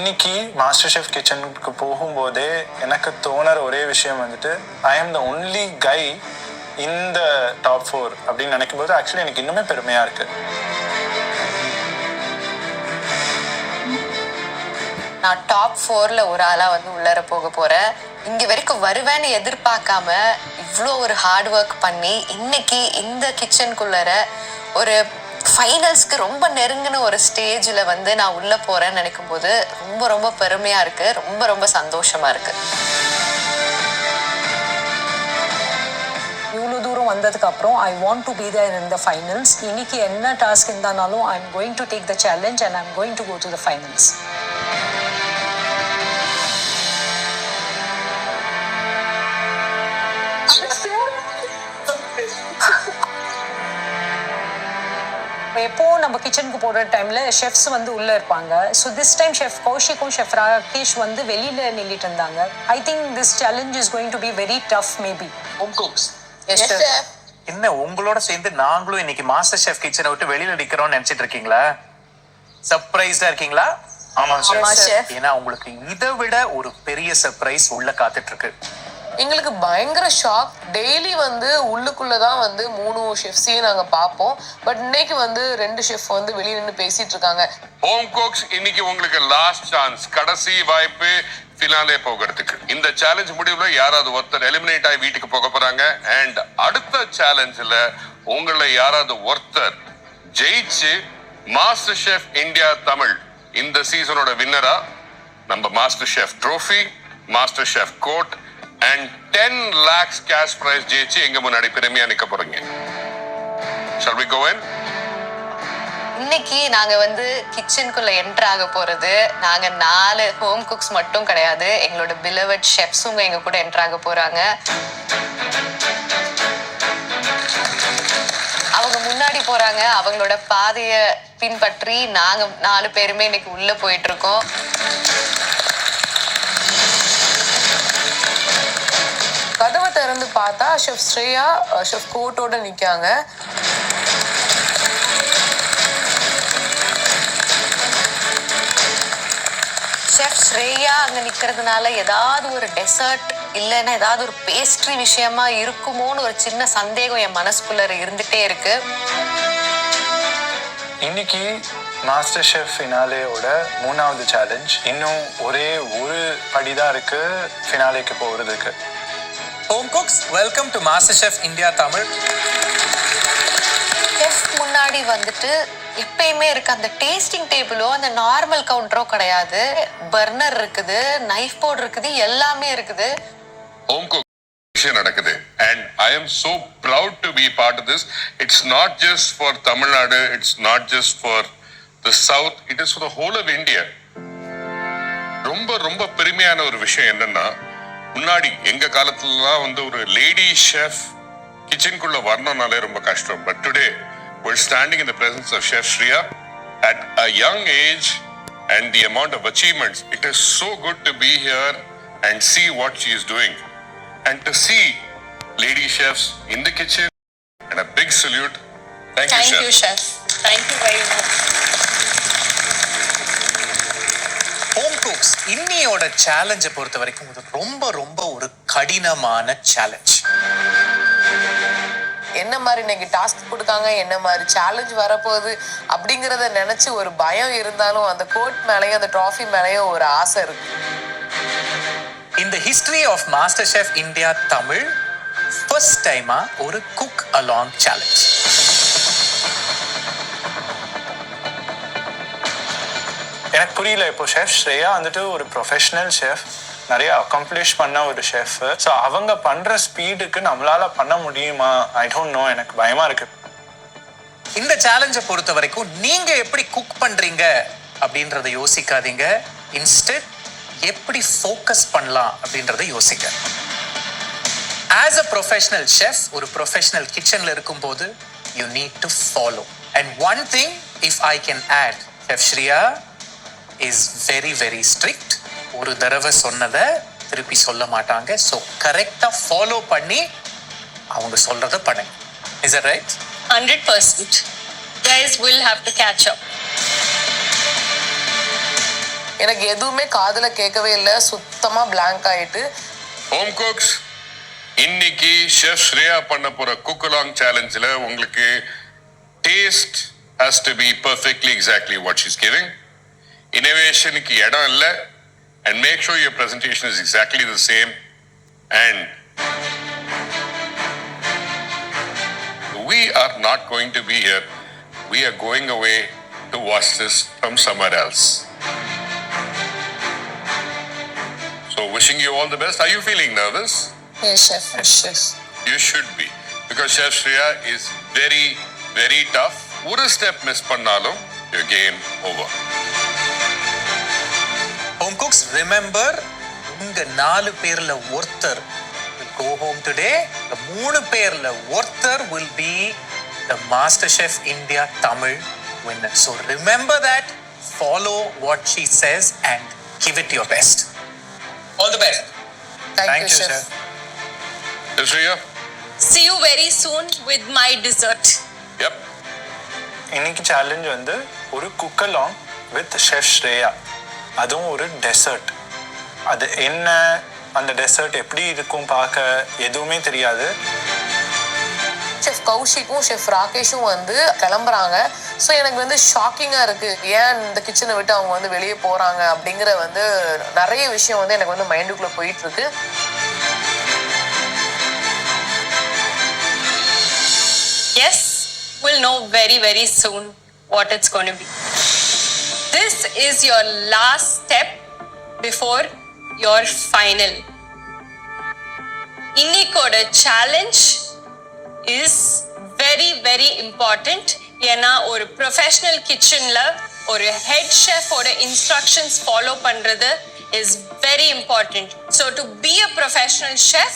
இன்னைக்கு master chef கிச்சனுக்கு போகும்போதே எனக்கு தோணுற ஒரே விஷயம் வந்துட்டு ஐ ஆம் த ஒன்லி கை இந்த டாப் 4 அப்படின்னு நினைக்கும் போது ஆக்சுவலி எனக்கு இன்னுமே பெருமையா இருக்கு. நான் டாப் 4ல ஒரு ஆளா வந்து உள்ளர போக போறேன். இங்க வரைக்கும் வருவேன்னு எதிர்பார்க்காம இவ்வளோ ஒரு ஹார்ட் ஒர்க் பண்ணி இன்னைக்கு இந்த கிச்சனுக்குள்ளர ஒரு ஃபைனல்ஸ்க்கு ரொம்ப நெருங்கின ஒரு ஸ்டேஜில் வந்து நான் உள்ள போறேன்னு நினைக்கும் போது ரொம்ப ரொம்ப பெருமையா இருக்கு, ரொம்ப ரொம்ப சந்தோஷமா இருக்கு. இவ்வளோ தூரம் வந்ததுக்கு அப்புறம் I want to be there in the finals. இன்னைக்கு என்ன டாஸ்க் இருந்தாலும் I am going to take the challenge and I am going to go to the finals. எப்போ நம்ம கிச்சனுக்கு போகிற டைமில் ஷெஃப்ஸ் வந்து உள்ளே இருப்பாங்க. ஸோ திஸ் டைம் ஷெஃப் கௌஷிக்கும் ஷெஃப் ராகேஷ் வந்து வெளியில் நின்றுட்டு இருந்தாங்க. I think this challenge is going to be very tough maybe. என்ன உங்களோட சேர்ந்து நாங்களும் இன்னைக்கு மாஸ்டர் ஷெஃப் கிச்சனை விட்டு வெளியில நிக்கிறோம்னு நினைச்சிட்டு இருக்கீங்களா? சர்ப்ரைஸ்டா இருக்கீங்களா? ஆமா ஷெஃப். ஏன்னா உங்களுக்கு இதை விட ஒரு பெரிய சர்ப்ரைஸ் உள்ள காத்துட்டு இருக்கு. எங்களுக்கு பயங்கர ஷாக். டெய்லி வந்து உள்ளுக்குள்ளதான் வந்து 3 ஷெஃப்ஸையும் நாங்க பார்ப்போம். பட் இன்னைக்கு வந்து 2 ஷெஃப் வந்து வெளியே நின்று பேசிட்டு இருக்காங்க. ஹோம் குக்ஸ் இன்னைக்கு உங்களுக்கு லாஸ்ட் சான்ஸ், கடைசி வாய்ப்பு ஃபினாலே போகிறதுக்கு. இந்த சேலஞ்ச் முடிவுல யாராவது ஒருத்தர் எலிமினேட் ஆகி வீட்டுக்கு போக போறாங்க. அண்ட் அடுத்த சேலஞ்சில் உங்களை யாராவது ஒருத்தர் ஜெயிச்சு மாஸ்டர் ஷெஃப் இந்தியா தமிழ் இந்த சீசனோட வின்னரா நம்ம master chef trophy, master chef coat and 10 lakhs cash prize ஜெயிச்சு எங்க முன்னாடி பெருமையா நிக்க போறீங்க. Shall we go in? இன்னைக்கு நாங்க வந்து கிச்சனுக்குள்ள என்டர் ஆக போறது நாங்க 4 ஹோம் குக்ஸ் மட்டும் கிடையாது, எங்களோட பிலவட் ஷெஃப்ஸும் எங்க கூட என்டர் ஆக போறாங்க. அவங்க முன்னாடி போறாங்க, அவங்களோட பாதைய பின்பற்றி நாங்க 4 பேருமே இன்னைக்கு உள்ள போயிட்டு இருக்கோம். கதவை திறந்து பார்த்தா ஷெஃப் ஸ்ரேயா ஷெஃப் கோட்டோட நிக்காங்க. ஷெஃப் ஸ்ரேயா அங்க நிக்கிறதுனால ஏதாவது ஒரு டெசர்ட் இல்லைன்னா ஏதாவது ஒரு பேஸ்ட்ரி விஷயமா இருக்குமோன்னு ஒரு சின்ன சந்தேகம் என் மனசுக்குள்ள இருந்துட்டே இருக்கு. இன்னைக்கு மாஸ்டர் ஷெஃப் ஃபினாலேயோட 3வது சேலஞ்ச். இன்னும் ஒரே ஒரு படிதான் இருக்கு ஃபினாலேக்கு போகிறதுக்கு. Home cooks, welcome to MasterChef India Tamil. Chef முன்னாடி வந்துட்டு எப்பயுமே இருக்கு அந்த டேஸ்டிங் டேபிளோ அந்த நார்மல் கவுண்டரோ கிடையாது. பர்னர் இருக்குது, நைஃப் போர்டு இருக்குது, எல்லாமே இருக்குது. ஹோம் குக் நடக்குது. And I am so proud to be part of this. It's not just for Tamil Nadu, it's not just for the South, it is for the whole of India. ரொம்ப ரொம்ப பெருமையான ஒரு விஷயம் என்னன்னா, முன்னாடி எங்க காலத்துலலாம் வந்து ஒரு லேடி ஷெஃப் கிச்சனுக்குள்ள வரணும்னாலே ரொம்ப கஷ்டம். But today we're standing in the presence of Chef Shreeya at a young age and the amount of achievements. It is so good to be here and see what she is doing and to see lady chefs in the kitchen, and a big salute. Thank you, Chef. Thank you very much. Home cooks இன்னையோட சேலஞ்சை பொறுத்த வரைக்கும் இது ரொம்ப ரொம்ப ஒரு கடினமான challenge. என்ன மாதிரி இன்னைக்கு டாஸ்க் கொடுக்காங்க, என்ன மாதிரி சேலஞ்ச் வரப்போகுது அப்படிங்கிறத நினைச்சு ஒரு பயம் இருந்தாலும் அந்த கோட் மேலேயும் அந்த ட்ராஃபி மேலேயும் ஒரு ஆசை இருக்கு. இந்த history of master chef India Tamil first டைமா ஒரு குக் அலாங் சேலஞ்ச். எனக்கு புரியல, இப்போ ஷெஃப் ஸ்ரேயா வந்துட்டு ஒரு ப்ரொஃபஷனல் ஷெஃப், நிறைய அக்கம்ப்ளிஷ் பண்ண ஒரு ஷெஃப். ஸோ அவங்க பண்ற ஸ்பீடுக்கு நம்மளால பண்ண முடியுமா? ஐ டோன்ட் நோ, எனக்கு பயமா இருக்கு. இந்த சேலஞ்சை பொறுத்த வரைக்கும் நீங்க எப்படி குக் பண்றீங்க அப்படின்றத யோசிக்காதீங்க. இன்ஸ்டெட் எப்படி ஃபோக்கஸ் பண்ணலாம் அப்படின்றத யோசிக்க. ஆஸ் அ ப்ரொஃபஷனல் ஷெஃப் ஒரு ப்ரொஃபஷனல் கிச்சன்ல இருக்கும்போது you need to follow. And one thing if I can add, chef Shreya is very very strict. ஒரு தடவை சொன்னதை திருப்பி சொல்ல மாட்டாங்க. ஸோ கரெக்டாக ஃபாலோ பண்ணி அவங்க சொல்றதை பண்ணுங்க. Is it right? 100%. Guys will have to catch up. எனக்கு எதுவுமே காதுல கேட்கவே இல்லை, சுத்தமா blank ஆயிட்டு. ஹோம் குக்ஸ், இன்னைக்கு ஷெஃப் ஸ்ரேயா பண்ண போற குக் அலாங் சேலஞ்சில் உங்களுக்கு taste has to be perfectly exactly what she's giving. Innovationக்கு இடம் இல்லை, and make sure your presentation is exactly the same. And we are not going to be here. We are going away to watch this from somewhere else. So wishing you all the best. Are you feeling nervous? Yes, chef. Yes. You should be, because Chef Shreeya is very, very tough. ஒரு step miss பண்ணாலும் your game over. Home cooks, remember, உங்க 4 பேர்ல ஒருத்தர் will go home today. The 3 பேர்ல ஒருத்தர் will be the MasterChef India Tamil winner. So remember that, follow what she says and give it your best. All the best. Thank you, chef. Chef Shreeya? See you very soon with my dessert. Yep. இன்னைக்கு challenge வந்து ஒரு cook along with chef Shreya, அதுவும் ஒரு dessert. அது என்ன, அந்த dessert எப்படி இருக்கும் பார்க்க எதுவுமே தெரியாது. செஃப் கௌஷிக்கும் செஃப் ராகேஷும் வந்து கிளம்புறாங்க. ஸோ எனக்கு வந்து ஷாக்கிங்காக இருக்குது, ஏன் இந்த கிச்சனை விட்டு அவங்க வந்து வெளியே போகிறாங்க அப்படிங்கிற வந்து நிறைய விஷயம் வந்து எனக்கு வந்து மைண்டுக்குள்ளே போயிட்டுருக்கு. Yes, we'll know very, very soon what it's going to be. This is your last step before your final. இன்னைக்கோட challenge is very, very important. ஏன்னா ஒரு ப்ரொஃபஷனல் கிச்சன்ல ஒரு ஹெட் ஷெஃபோட இன்ஸ்ட்ரக்ஷன்ஸ் ஃபாலோ பண்றது is very important. So to be a professional chef,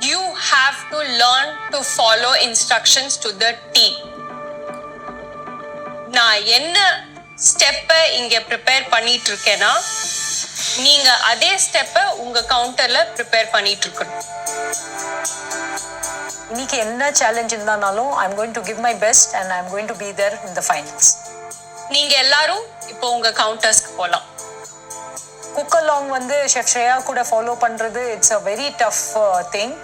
you have to learn to follow instructions to the T. நான் என்ன ஸ்டெப்பை இங்க prepare பண்ணிட்டு இருக்கேன்னா, நீங்க அதே ஸ்டெப்பை உங்க கவுண்டர்ல ப்ரிப்பேர் பண்ணிட்டு இருக்கணும். இன்னைக்கு என்ன சேலஞ்ச் இருந்தாலும் I am going to give my best and I am going to be there in the finals. நீங்க எல்லாரும் இப்போ உங்க கவுண்டர்ஸ்க்கு போகலாம். குக் அலாங் வந்து ஷெஃப் ஸ்ரேயா கூட ஃபாலோ பண்ணுறது it's a very tough thing.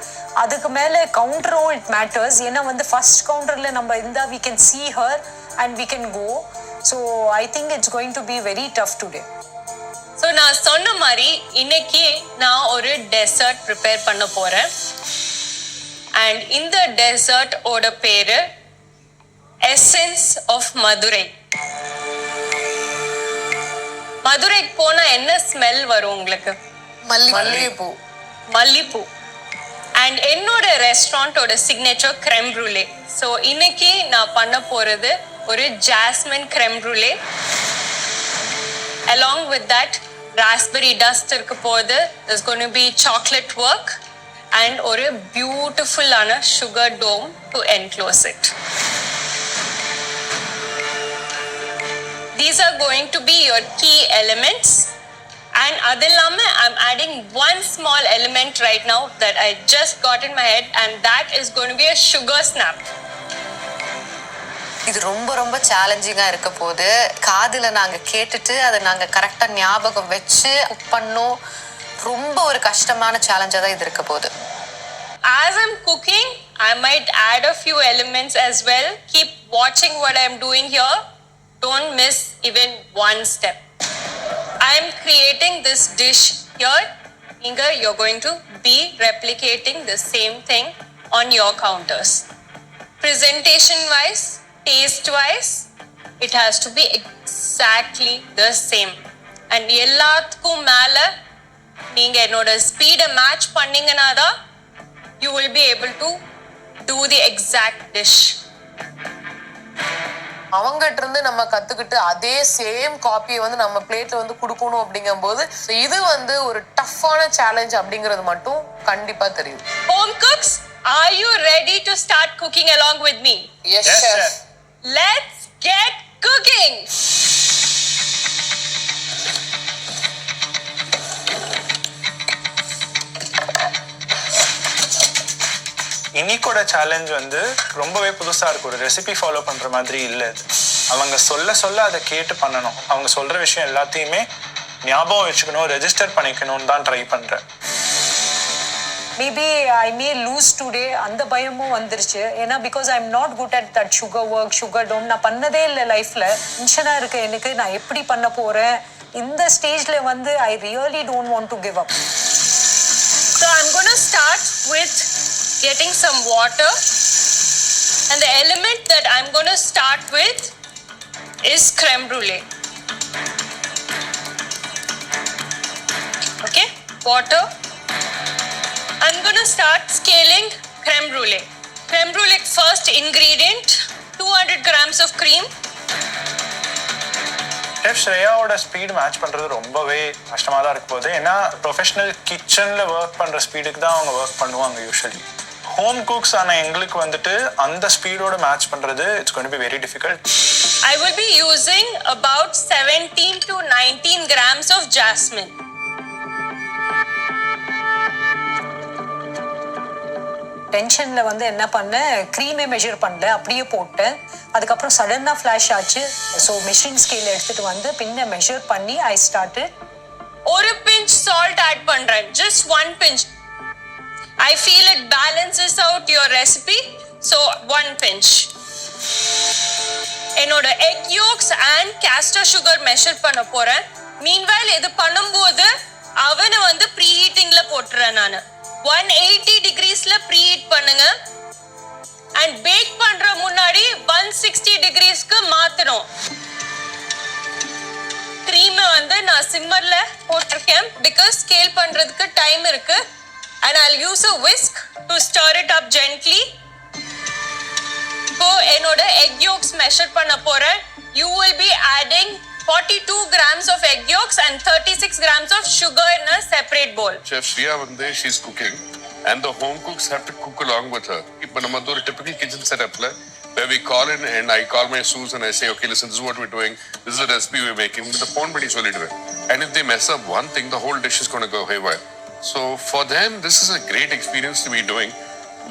அதுக்கு மேலே கவுண்டரும் இட் மேட்டர்ஸ். ஏன்னா வந்து ஃபர்ஸ்ட் கவுண்டரில் நம்ம இருந்தால் we can see her and we can go. So I think it's going to be very tough today. So நான் சொன்ன மாதிரி இன்னைக்கு நான் ஒரு டெசர்ட் ப்ரிப்பேர் பண்ண போறேன். அண்ட் இந்த டெசர்ட் ஓட பேரு எசன்ஸ் ஆஃப் மதுரை. மதுரைக்கு போனா என்ன ஸ்மெல் வரும் உங்களுக்கு? மல்லிகைப்பூ. மல்லிப்பூ. அண்ட் என்னோட ரெஸ்டாரண்டோட சிக்னேச்சர் crème brulee. ஸோ இன்னைக்கு நான் பண்ண போறது ஒரு jasmine crème brulee. Along with that, raspberry dust irukku podu. There's going to be chocolate work and ஒரு beautiful ஆன sugar dome to enclose it. These are going to be your key elements. And adillama, I'm adding one small element right now that I just got in my head, and that is going to be a sugar snap. இது ரொம்ப ரொம்ப சேலஞ்சிங்காக இருக்க போது. காதில் நாங்கள் கேட்டுட்டு அதை நாங்கள் கரெக்டாக ஞாபகம் வச்சு குக் பண்ணோம். ரொம்ப ஒரு கஷ்டமான சேலஞ்சாக தான் இது இருக்க போகுது. As I'm cooking, I might add a few elements as well. Keep watching what I'm doing here. Don't miss even one step. I'm creating this dish here. Inga, you're going to be replicating the same thing on your counters. Presentation wise, taste wise, it has to be exactly the same. And எல்லாத்துக்கும் மேல நீங்க என்னோட ஸ்பீடை match பண்ணீங்கன்னா தான் you will be able to do the exact dish. அவங்ககிட்ட இருந்து நம்ம கத்துக்கிட்டு அதே சேம் காப்பியை வந்து நம்ம பிளேட்ல வந்து கொடுக்கணும் அப்படிங்கும்போது இது வந்து ஒரு டஃப்பான சேலஞ்ச் அப்படிங்கிறது மட்டும் கண்டிப்பா தெரியும். Home cooks, are you ready to start cooking along with me? Yes, chef. Let's get cooking. இன்னைக்கோட சேலஞ்ச் வந்து ரொம்பவே புதுசாக இருக்கும். ஒரு ரெசிபி ஃபாலோ பண்ணுற மாதிரி இல்லை. அது அவங்க சொல்ல சொல்ல அதை கேட்டு பண்ணணும். அவங்க சொல்கிற விஷயம் எல்லாத்தையுமே ஞாபகம் வச்சுக்கணும், ரெஜிஸ்டர் பண்ணிக்கணும்னு தான் ட்ரை பண்ணுறேன். Maybe I may lose today அந்த பயமும் வந்துருச்சு. ஏன்னா because I am not good at that sugar work, sugar dome நான் பண்ணதே இல்லை லைஃப்பில். டென்ஷனாக இருக்கு எனக்கு, நான் எப்படி பண்ண போகிறேன். இந்த ஸ்டேஜில் வந்து I really don't want to give up. So I'm going to start with getting some water. And the element that I'm going to start with is creme brulee. Okay, water. I'm going to start scaling creme brulee. Creme brulee first ingredient, 200 grams of cream. Chef ஸ்ரேயாவோட speed match பண்ணுறது ரொம்பவே கஷ்டமாக தான் இருக்க போகுது. ஏன்னா professional கிச்சனில் work பண்ணுற ஸ்பீடுக்கு தான் அவங்க ஒர்க் பண்ணுவாங்க யூஸ்வலி. ஹோம் குக்ஸ் ஆனால் எங்களுக்கு வந்துட்டு அந்த ஸ்பீடோட மேட்ச் பண்ணுறது it's going to be very difficult. I will be using about 17 to 19 grams of jasmine. டென்ஷனில் வந்து என்ன பண்ணேன், க்ரீமே மெஷர் பண்ணல, அப்படியே போட்டேன். அதுக்கப்புறம் சடனாக ஃப்ளாஷ் ஆச்சு. ஸோ மெஷின் ஸ்கேல் எடுத்துகிட்டு வந்து பின்ன மெஷர் பண்ணி ஐ ஸ்டார்டட். ஒரு pinch salt add பண்றேன், just one pinch. I feel it balances out your recipe, so one pinch. என்னோட egg yolks and castor sugar measure பண்ண போறேன். Meanwhile இது பண்ணும்போது அவனை வந்து ப்ரீஹீட்டிங்ல போட்டுறேன் நான். 180 degreesல ப்ரீஹீட் பண்ணுங்க. அண்ட் பேக் பண்ற முன்னாடி 160 degreesக்கு மாத்தணும். க்ரீமை வந்து நான் சிம்மர்ல போட்டிருக்கேன் பிகாஸ் ஸ்கேல் பண்றதுக்கு டைம் இருக்கு. And I'll use a whisk to stir it up gently. இப்போ என்னோட egg yolks measure பண்ண போறேன். You will be adding 42 grams of egg yolks and 36 grams of sugar in a separate bowl. Chef Shreeya Adka, she's cooking and the home cooks have to cook along with her. Ipo namadhu or typical kitchen setup la where we call in and I call my sous and I say, okay, listen, this is what we're doing. This is the recipe we're making. The phone badi solidwe. And if they mess up one thing, the whole dish is going to go haywire. So for them, this is a great experience to be doing.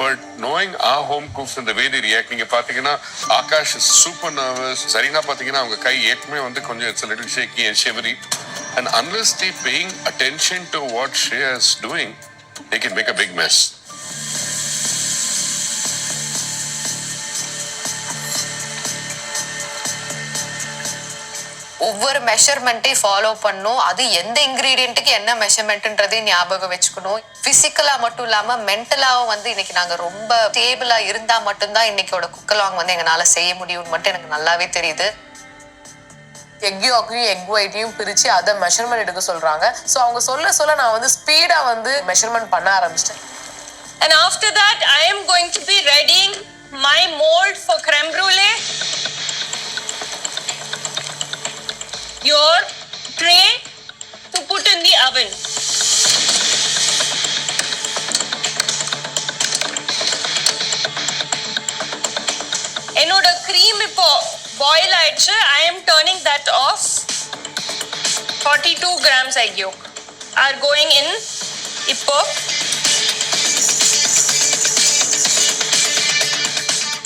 But knowing our home cooks and the way they react, நீங்க பாத்தீங்கன்னா Akash is super nervous. Sarina பாத்தீங்கன்னா அவங்க கை ஏற்கமே வந்து கொஞ்சம் it's a little shaky and shivery. And unless they paying attention to what Shreeya is doing, they can make a big mess. ஒவ்வொரு மெஷர்மெண்ட்டை follow பண்ணும். அது எந்த இன்க்ரீடியண்ட்டுக்கு என்ன மெஷர்மெண்ட்ன்றதையும் ஞாபகம் வச்சுக்கணும். ஃபிசிக்கலா மட்டும் இல்லாம மென்டலாவும் வந்து இன்னைக்கு நாங்க ரொம்ப ஸ்டேபிளா இருந்தா மட்டும்தான் இன்னைக்கோட குக்கலாங் வந்து எங்களால செய்ய முடியும்னு மட்டும் எனக்கு நல்லாவே தெரியுது. எக் யாக்கையும் எக் ஒயிட்டையும் பிரிச்சு அதை மெஷர்மெண்ட் எடுக்க சொல்றாங்க. ஸோ அவங்க சொல்ல நான் வந்து ஸ்பீடா வந்து மெஷர்மெண்ட் பண்ண ஆரம்பிச்சிட்டேன். And after that, I am going to be readying my mold for creme brulee. Your tray to put in the oven. என்னோட cream இப்போ boil ஆயிடுச்சு. I am turning that off. 42 grams egg yolk are going in இப்போ.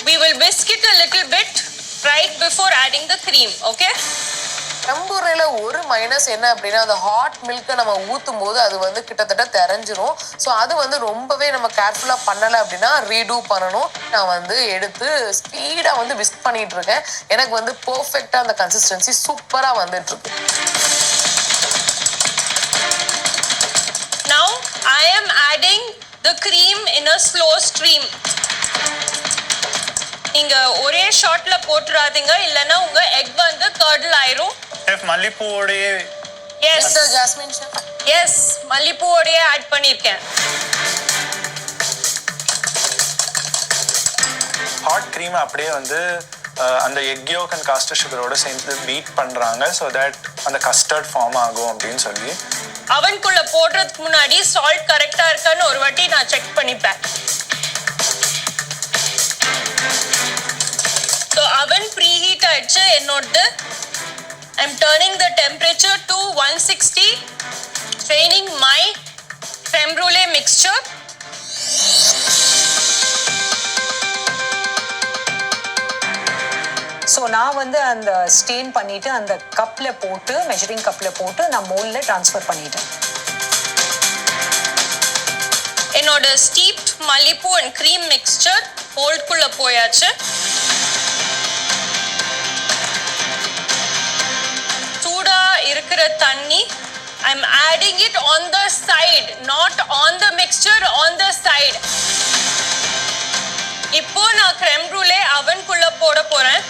We will whisk it a little bit right before adding the cream, okay? creme ஒரு minus என்ன அப்படின்னா அந்த hot மில்க்கை நம்ம ஊற்றும் போது அது வந்து கிட்டத்தட்ட தெரிஞ்சிரும். ஸோ அது வந்து ரொம்பவே நம்ம கேர்ஃபுல்லாக பண்ணலை அப்படின்னா ரீடூ பண்ணணும். நான் வந்து எடுத்து ஸ்பீடாக வந்து விஸ்க் பண்ணிட்டு இருக்கேன். எனக்கு வந்து பர்ஃபெக்டாக அந்த கன்சிஸ்டன்சி சூப்பராக வந்துட்டு இருக்கு. Now I am adding the cream in a slow stream. நீங்க ஒரே ஷாட்ல போட்டுறாதீங்க, இல்லைன்னா உங்க எக் வந்து கர்டில் ஆயிரும். ஷெஃப் மல்லிப்பூவோடையே எஸ் ஜாஸ்மின் ஷெஃப், எஸ் மல்லிப்பூவோடையே ஆட் பண்ணியிருக்கேன். ஹாட் க்ரீம் அப்படியே வந்து அந்த எக் யோக் அண்ட் காஸ்டர் சுகரோட சேர்ந்து பீட் பண்ணுறாங்க ஸோ தட் அந்த கஸ்டர்ட் ஃபார்ம் ஆகும் அப்படின்னு சொல்லி. அவனுக்குள்ள போடுறதுக்கு முன்னாடி சால்ட் கரெக்டாக இருக்கான்னு ஒரு வாட்டி நான் செக் பண்ணிப்பேன். ஸோ அவன் ப்ரீஹீட் ஆயிடுச்சு என்னோடது. I am turning the temperature to 160, straining my creme brulee mixture. So நான் வந்து அந்த ஸ்டெயின் பண்ணிவிட்டு அந்த கப்பில் போட்டு மெஷரிங் கப்பில் போட்டு நான் மோல்டில் ட்ரான்ஸ்ஃபர் பண்ணிட்டேன். என்னோட ஸ்டீப்ட் மல்லிப்பூ அண்ட் க்ரீம் மிக்ஸ்சர் மோல்டுக்குள்ளே போயாச்சு. சூடாக இருக்கிற தண்ணி I'm adding it on the side, not on the mixture, on the side. இப்போ நான் crème brulee அவனுக்குள்ள போட போறேன்.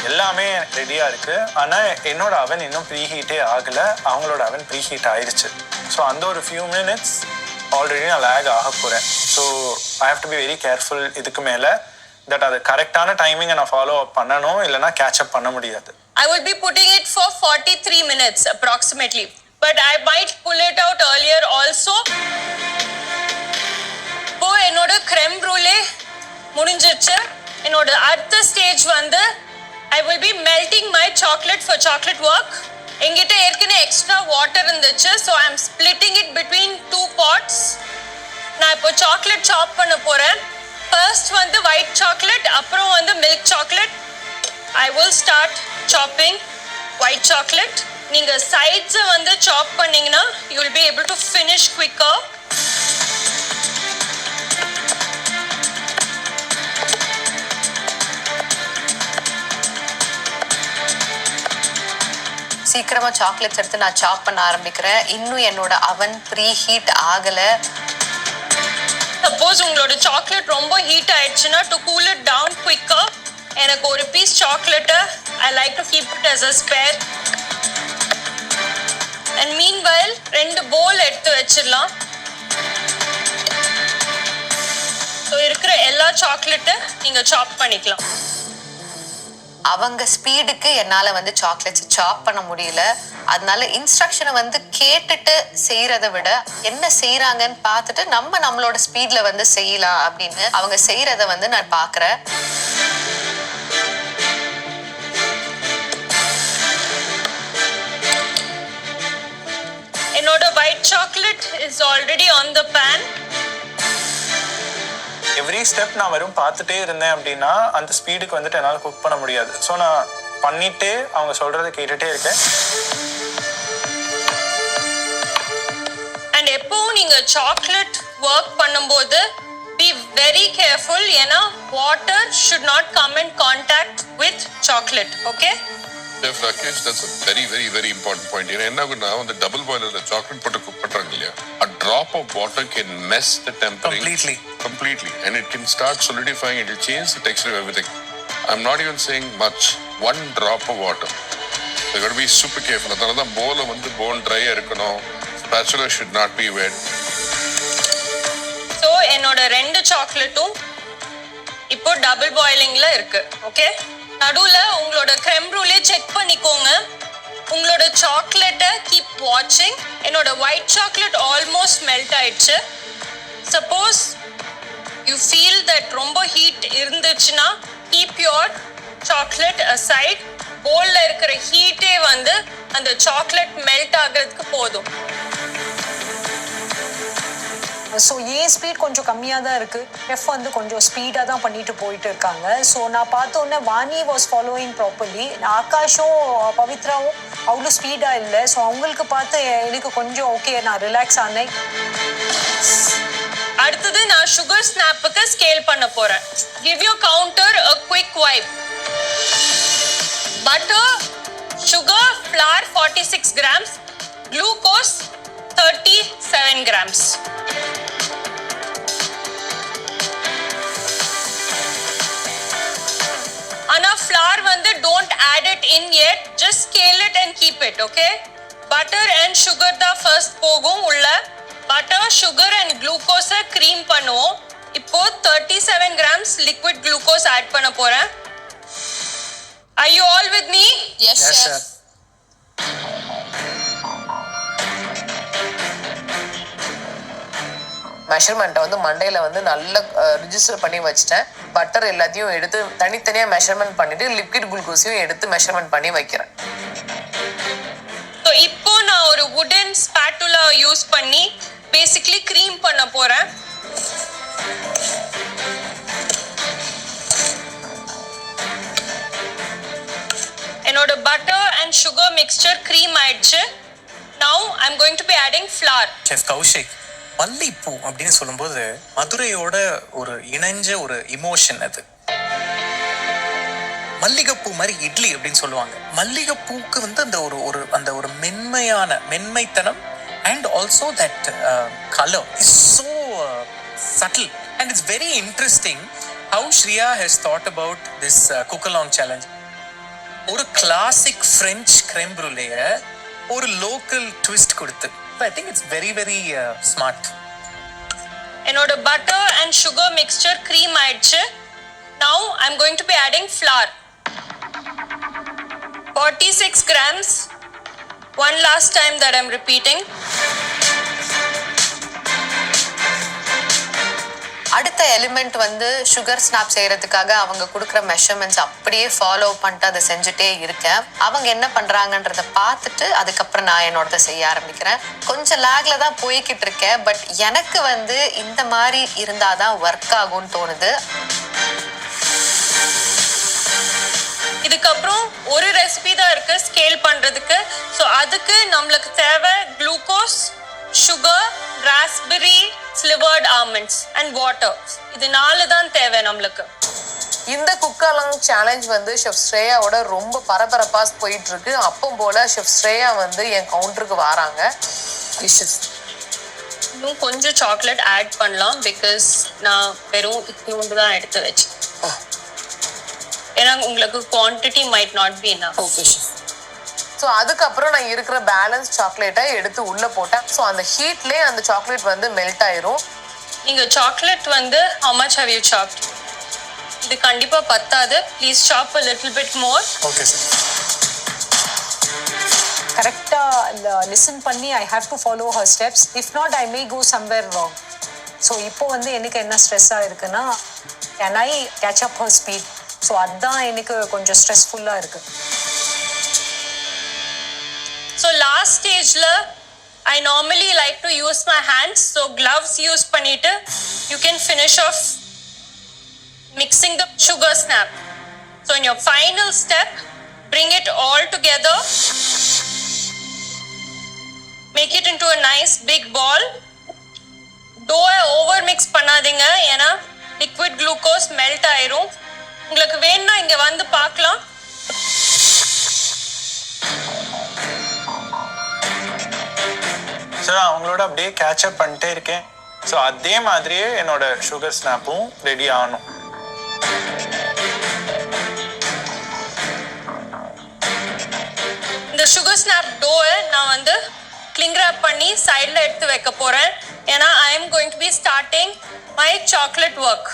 எல்லாமே ரெடியாக இருக்குது. ஆனால் என்னோட அவன் இன்னும் ப்ரீஹீட்டே ஆகலை, அவங்களோட அவன் ப்ரீஹீட் ஆயிடுச்சு. ஸோ அந்த ஒரு ஃபியூ மினிட்ஸ் ஆல்ரெடி நான் லேக் ஆக போகிறேன். So I have to be very careful இதுக்கு மேலே தட் அது கரெக்டான டைமிங்கை நான் ஃபாலோ அப் பண்ணணும், இல்லைனா கேட்சப் பண்ண முடியாது. I will be putting it for 43 minutes approximately, but I might pull it out earlier also. இப்போ என்னோட crème brulee முடிஞ்சிருச்சு. என்னோட அடுத்த ஸ்டேஜ் வந்து I will be melting my chocolate for chocolate work. என்கிட்ட ஏற்கனவே எக்ஸ்ட்ரா வாட்டர் இருந்துச்சு, so I am splitting it between 2 pots. நான் இப்போ சாக்லேட் சாப் பண்ண போகிறேன். ஃபர்ஸ்ட் வந்து ஒயிட் சாக்லேட், அப்புறம் வந்து milk chocolate. I will start chopping white chocolate. நீங்க sides வந்து chop பண்ணீங்கன்னா you will be able to finish quicker. சீக்கிரமா சாக்லேட்ஸ் எடுத்து நான் சாப் பண்ண ஆரம்பிக்கிறேன். இன்னும் என்னோட அவன் ப்ரீ ஹீட் ஆகலை. சப்போஸ் உங்களோட சாக்லேட் ரொம்ப ஹீட் ஆயிடுச்சுன்னா to cool it down quicker, எனக்கு ஒரு பீஸ் சாக்லேட்டை I like to keep it as a spare. And meanwhile 2 bowl எடுத்து வச்சிடலாம். ஸோ இருக்கிற எல்லா சாக்லேட்டை நீங்கள் சாப் பண்ணிக்கலாம். அவங்க ஸ்பீடுக்கு என்னால் வந்து சாக்லேட்ஸ் சாப் பண்ண முடியல. அதனால இன்ஸ்ட்ரக்ஷனை வந்து கேட்டுட்டு செய்கிறத விட என்ன செய்கிறாங்கன்னு பார்த்துட்டு நம்மளோட ஸ்பீடில் வந்து செய்யலாம் அப்படின்னு அவங்க செய்கிறத வந்து நான் பார்க்குறேன். என்னோட white chocolate is already on the pan. Every step நான் வெறும் பார்த்துட்டே இருந்தேன் அப்படின்னா அந்த ஸ்பீடுக்கு வந்துட்டு என்னால் குக் பண்ண முடியாது. ஸோ நான் பண்ணிட்டே அவங்க சொல்கிறத கேட்டுகிட்டே இருக்கேன். அண்ட் எப்போவும் நீங்கள் சாக்லேட் ஒர்க் பண்ணும்போது be very careful, ஏன்னா water should not come in contact with chocolate. Okay? Chef Rakesh, that's a very, very, very important point. என்ன ஆகுனா அந்த டபுள் பாயிலர்ல சாக்லேட் போட்டு குக் பண்றாங்க இல்லையா, a drop of water can mess the tempering completely and it can start solidifying, it will change the texture of everything. I'm not even saying much, 1 drop of water. You got to be super careful. அதனால தான் bowl வந்து bone dry இருக்கணும், spatula should not be wet. So என்னோட 2 சாக்லேட்டும் இப்போ double பாயிலிங்ல இருக்கு. Okay, நடுவில் உங்களோட crème brulee check பண்ணிக்கோங்க. உங்களோட சாக்லேட்டை கீப் வாட்சிங். என்னோட ஒயிட் சாக்லேட் ஆல்மோஸ்ட் மெல்ட் ஆயிடுச்சு. சப்போஸ் யூ ஃபீல் தட் ரொம்ப ஹீட் இருந்துச்சுன்னா கீப் யோர் சாக்லேட் அசைட். போல்ல இருக்கிற ஹீட்டே வந்து அந்த சாக்லேட் மெல்ட் ஆகிறதுக்கு போதும். ஸோ ஏன் ஸ்பீட் கொஞ்சம் கம்மியாக தான் இருக்குது. எஃப் வந்து கொஞ்சம் ஸ்பீடாக தான் பண்ணிட்டு போயிட்டு இருக்காங்க. ஸோ நான் பார்த்தோன்னே வாணி வாஸ் ஃபாலோயிங் ப்ராப்பர்லி. ஆகாஷும் பவித்ராவும் அவ்வளோ ஸ்பீடாக இல்லை. ஸோ அவங்களுக்கு பார்த்து எனக்கு கொஞ்சம் ஓகே, நான் ரிலாக்ஸ் ஆனேன். அடுத்தது நான் சுகர் ஸ்னாப்புக்கு ஸ்கேல் பண்ண போகிறேன். Give you counter a quick wipe. Butter, sugar, flour 46 grams, glucose 37 grams. Ana flour வந்து don't add it in yet, just scale it and keep it, okay? Butter and sugar தான் first போகும் உள்ள. Butter, sugar and glucose cream பண்ணுவோம். இப்போ 37 grams liquid glucose add பண்ண போறேன். Are you all with me? Yes, chef. மெஷர்மெண்ட்டை வந்து மண்டேல வந்து நல்லா ரிஜிஸ்டர் பண்ணி வச்சுட்டேன். பட்டர் எல்லாத்தையும் எடுத்து தனித்தனியாக மெஷர்மெண்ட் பண்ணிட்டு லிக்விட் குளுக்கோஸையும் எடுத்து மெஷர்மெண்ட் பண்ணி வைக்கிறேன். ஸோ இப்போ நான் ஒரு வுடன் ஸ்பாட்டுலா யூஸ் பண்ணி பேசிக்லி க்ரீம் பண்ண போகிறேன். mixture cream ஆயிடுச்சு. Now I'm going to be adding flour. Chef Kaushik, மல்லிப்பூ அப்படின்னு சொல்லும்போது மதுரையோட ஒரு இணைஞ்ச ஒரு இமோஷன் அது. மல்லிகைப்பூ மாதிரி இட்லி அப்படின்னு சொல்லுவாங்க. மல்லிகைப்பூக்கு வந்து அந்த ஒரு மென்மைத்தனம் and also that color is so subtle, and it's very interesting how Shreeya has thought about this cook along challenge. ஒரு classic French crème brulee ஒரு local twist கொடுத்து. I think it's very very smart. என்னோட butter and sugar mixture cream ஆயிடுச்சு. Now I'm going to be adding flour. 46 grams. One last time that I'm repeating. அடுத்த element வந்து sugar snap செய்யறதுக்காக அவங்க கொடுக்குற measurements அப்படியே follow பண்ணிட்டு அதை செஞ்சுட்டே இருக்கேன். அவங்க என்ன பண்றாங்கன்றத பார்த்துட்டு அதுக்கப்புறம் நான் என்னோடத செய்ய ஆரம்பிக்கிறேன். கொஞ்சம் லேக்ல தான் போய்கிட்டு இருக்கேன். பட் எனக்கு வந்து இந்த மாதிரி இருந்தாதான் ஒர்க் ஆகும்னு தோணுது. இதுக்கப்புறம் ஒரு ரெசிபி தான் இருக்கு ஸ்கேல் பண்றதுக்கு. ஸோ அதுக்கு நம்மளுக்கு தேவை glucose, sugar, raspberry, slivered almonds and water. இது 4 தான் தேவை நம்மளுக்கு. இந்த குக்காலாங் சேலஞ்ச் வந்து ஷெஃப் ஸ்ரேயாவோட ரொம்ப பரபரப்பா போயிட்டு இருக்கு. அப்பம் போல ஷெஃப் ஸ்ரேயா வந்து என் கவுண்டருக்கு வராங்க. இன்னும் கொஞ்சம் சாக்லேட் ஆட் பண்ணலாம். பிகாஸ் நான் வெறும் இத்தியோண்டு தான் எடுத்து வச்சேன். ஏன்னா உங்களுக்கு quantity might not be enough. Okay. So அதுக்கப்புறம் நான் இருக்கிற பேலன்ஸ் சாக்லேட்டை எடுத்து உள்ள போட்டேன். ஸோ அந்த ஹீட்லேயே அந்த சாக்லேட் வந்து மெல்ட் ஆயிரும். நீங்கள் சாக்லேட் வந்து how much have you chopped? இது கண்டிப்பாக பத்தாது. ப்ளீஸ் சாப் a little bit more. Okay sir. கரெக்டாக லிசன் பண்ணி I have to follow her steps. If not I may go somewhere wrong. So இப்போ வந்து எனக்கு என்ன ஸ்ட்ரெஸ்ஸாக இருக்குன்னா can I catch up her speed. So அதுதான் எனக்கு கொஞ்சம் ஸ்ட்ரெஸ்ஃபுல்லாக இருக்குது. So last stageல I normally like to use my hands. So gloves use பண்ணிட்டு you can finish off mixing the sugar snap. So in your final step, bring it all together. Make it into a nice big ball. Dough over mix பண்ணாதீங்க. ஏன்னா liquid glucose melt ஆயிரும். உங்களுக்கு வேணும்னா இங்க வந்து பார்க்கலாம். So நான் அவங்களோட அப்படியே கேட்சப் பண்ணிட்டே இருக்கேன். ஸோ அதே மாதிரியே என்னோட சுகர் ஸ்னாப்பும் ரெடி ஆகணும். இந்த சுகர் ஸ்னாப் டோவை நான் வந்து கிளிங் ராப் பண்ணி சைடில் எடுத்து வைக்க போகிறேன். ஏன்னா ஐ am going to be starting my chocolate work.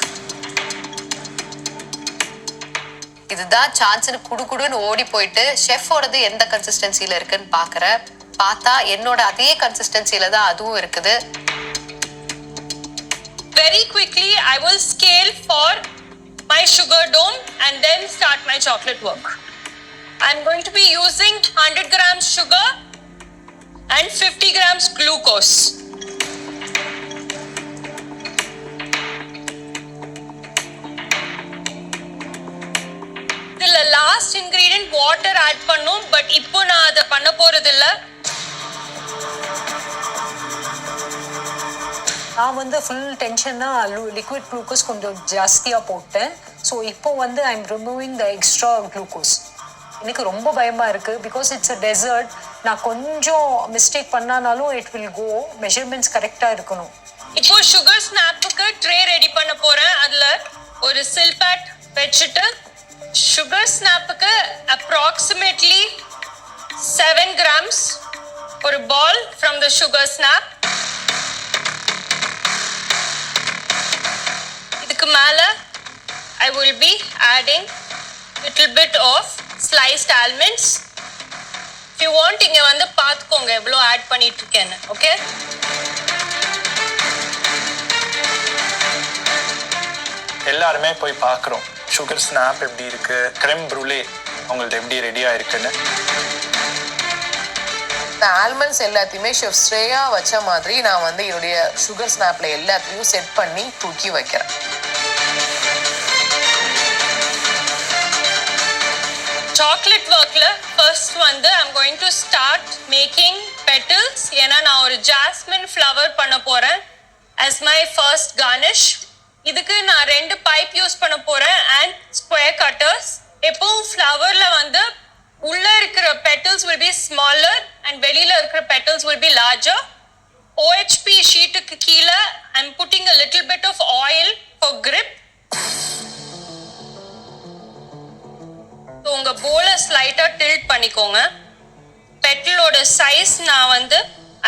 இதுதான் சான்ஸ்னு குடுன்னு ஓடி போயிட்டு ஷெஃபோடது எந்த கன்சிஸ்டன்சில இருக்குன்னு பார்க்குறேன். பார்த்தா என்னோட அதே கன்சிஸ்டன்சில தான் அதுவும் இருக்குது. Very quickly I will scale for my sugar dome and then start my chocolate work. I'm going to be using 100 grams sugar and 50 grams glucose. இதுல லாஸ்ட் இன்கிரிடியன்ட் வாட்டர் ஆட் பண்ணும். பட் இப்போ நான் அதை பண்ண போறது இல்லை. நான் வந்து ஃபுல் டென்ஷனாக லிக்விட் குளுக்கோஸ் கொஞ்சம் ஜாஸ்தியாக போட்டேன். ஸோ இப்போ வந்து I am removing the extra glucose. எனக்கு ரொம்ப பயமாக இருக்குது. Because it's a dessert. நான் கொஞ்சம் மிஸ்டேக் பண்ணானாலும் இட் வில் கோ. மெஷர்மெண்ட்ஸ் கரெக்டாக இருக்கணும். இப்போ சுகர் ஸ்னாப்புக்கு ட்ரே ரெடி பண்ண போகிறேன். அதில் ஒரு சில்பேட் வச்சுட்டு சுகர் ஸ்னாப்புக்கு அப்ராக்சிமேட்லி 7 grams ஒரு ball from the sugar snap. இதுக்கு மேலே I will be adding little bit of sliced almonds. If you want, இங்க வந்து பார்த்துக்கோங்க எவ்வளோ ஆட் பண்ணிட்டு இருக்கேன்னு. ஓகே, எல்லாருமே போய் பார்க்குறோம் சுகர் ஸ்னாப் எப்படி இருக்கு, கிரெம் ப்ரூலே உங்களுக்கு எப்படி ரெடியா இருக்குன்னு. இந்த ஆல்மண்ட்ஸ் எல்லாத்தையுமே ஷெஃப் ஸ்ரேயா வச்ச மாதிரி நான் வந்து என்னுடைய சுகர் ஸ்னாப்ல எல்லாத்தையும் செட் பண்ணி தூக்கி வைக்கிறேன். சாக்லேட் ஒர்க்ல ஃபர்ஸ்ட் வந்து I'm going to start making petals. ஏன்னா நான் ஒரு ஜாஸ்மின் ஃப்ளவர் பண்ண போறேன் as my first garnish. இதுக்கு நான் 2 பைப் யூஸ் பண்ண போறேன் அண்ட் ஸ்கொயர் கட்டர்ஸ். எப்பவும் ஃப்ளவர்ல வந்து உள்ள இருக்கிற petals will be smaller and வெளியில இருக்கிற petals will be larger. OHP ஷீட்டுக்கு கீழே I'm putting a little bit of oil for grip. உங்க போலை ஸ்லைட்டா டில்ட் பண்ணிக்கோங்க. பெட்டலோட சைஸ் நான் வந்து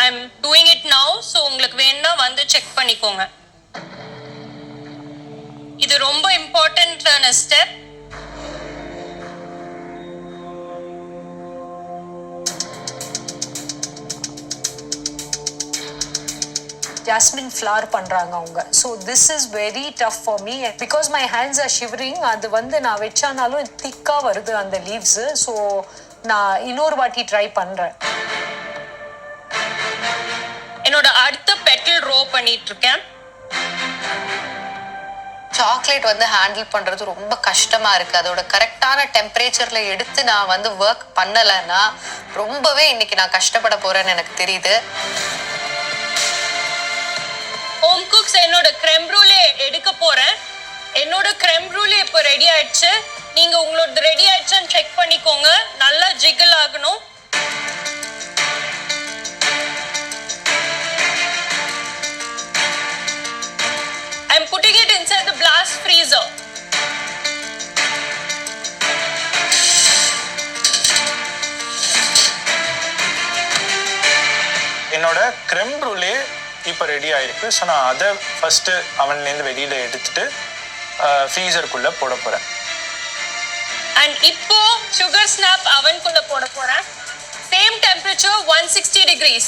I am doing it now. So உங்களுக்கு வேணும்னா வந்து செக் பண்ணிக்கோங்க. இது ரொம்ப இம்பார்ட்டன்டான ஸ்டெப். ஜாஸ்மின் ஃப்ளவர் பண்ணுறாங்க அவங்க. So this is very tough for me because my hands R shivering. அது வந்து நான் வச்சானாலும் திக்காக வருது அந்த லீவ்ஸு. ஸோ நான் இன்னொரு வாட்டி ட்ரை பண்ணுறேன். என்னோட அடுத்த பெட்டல் ரோ பண்ணிட்டு இருக்கேன். சாக்லேட் வந்து ஹேண்டில் பண்ணுறது ரொம்ப கஷ்டமாக இருக்குது. அதோட கரெக்டான டெம்பரேச்சரில் எடுத்து நான் வந்து ஒர்க் பண்ணலைன்னா ரொம்பவே இன்னைக்கு நான் கஷ்டப்பட போகிறேன்னு எனக்கு தெரியுது. ஹோம் குக்ஸ் என்னோட கிரெம் ப்ரூலே எடுக்க போறேன். என்னோட கிரெம் ப்ரூலே இப்போ ரெடி ஆயிடுச்சு. நீங்க உங்களோட ரெடி ஆயிடுச்சான்னு செக் பண்ணிக்கோங்க. நல்லா ஜிகிள் ஆகணும். I'm putting it inside the blast freezer. என்னோட கிரெம் ப்ரூலே இப்போ ரெடி ஆயிருக்கு. ஸோ நான் அதை ஃபஸ்ட்டு அவன்லேருந்து வெளியில் எடுத்துட்டு ஃப்ரீசருக்குள்ளே போட போகிறேன். அண்ட் இப்போ சுகர் ஸ்னாப் அவனுக்குள்ள போட போறேன். Same temperature 160 degrees.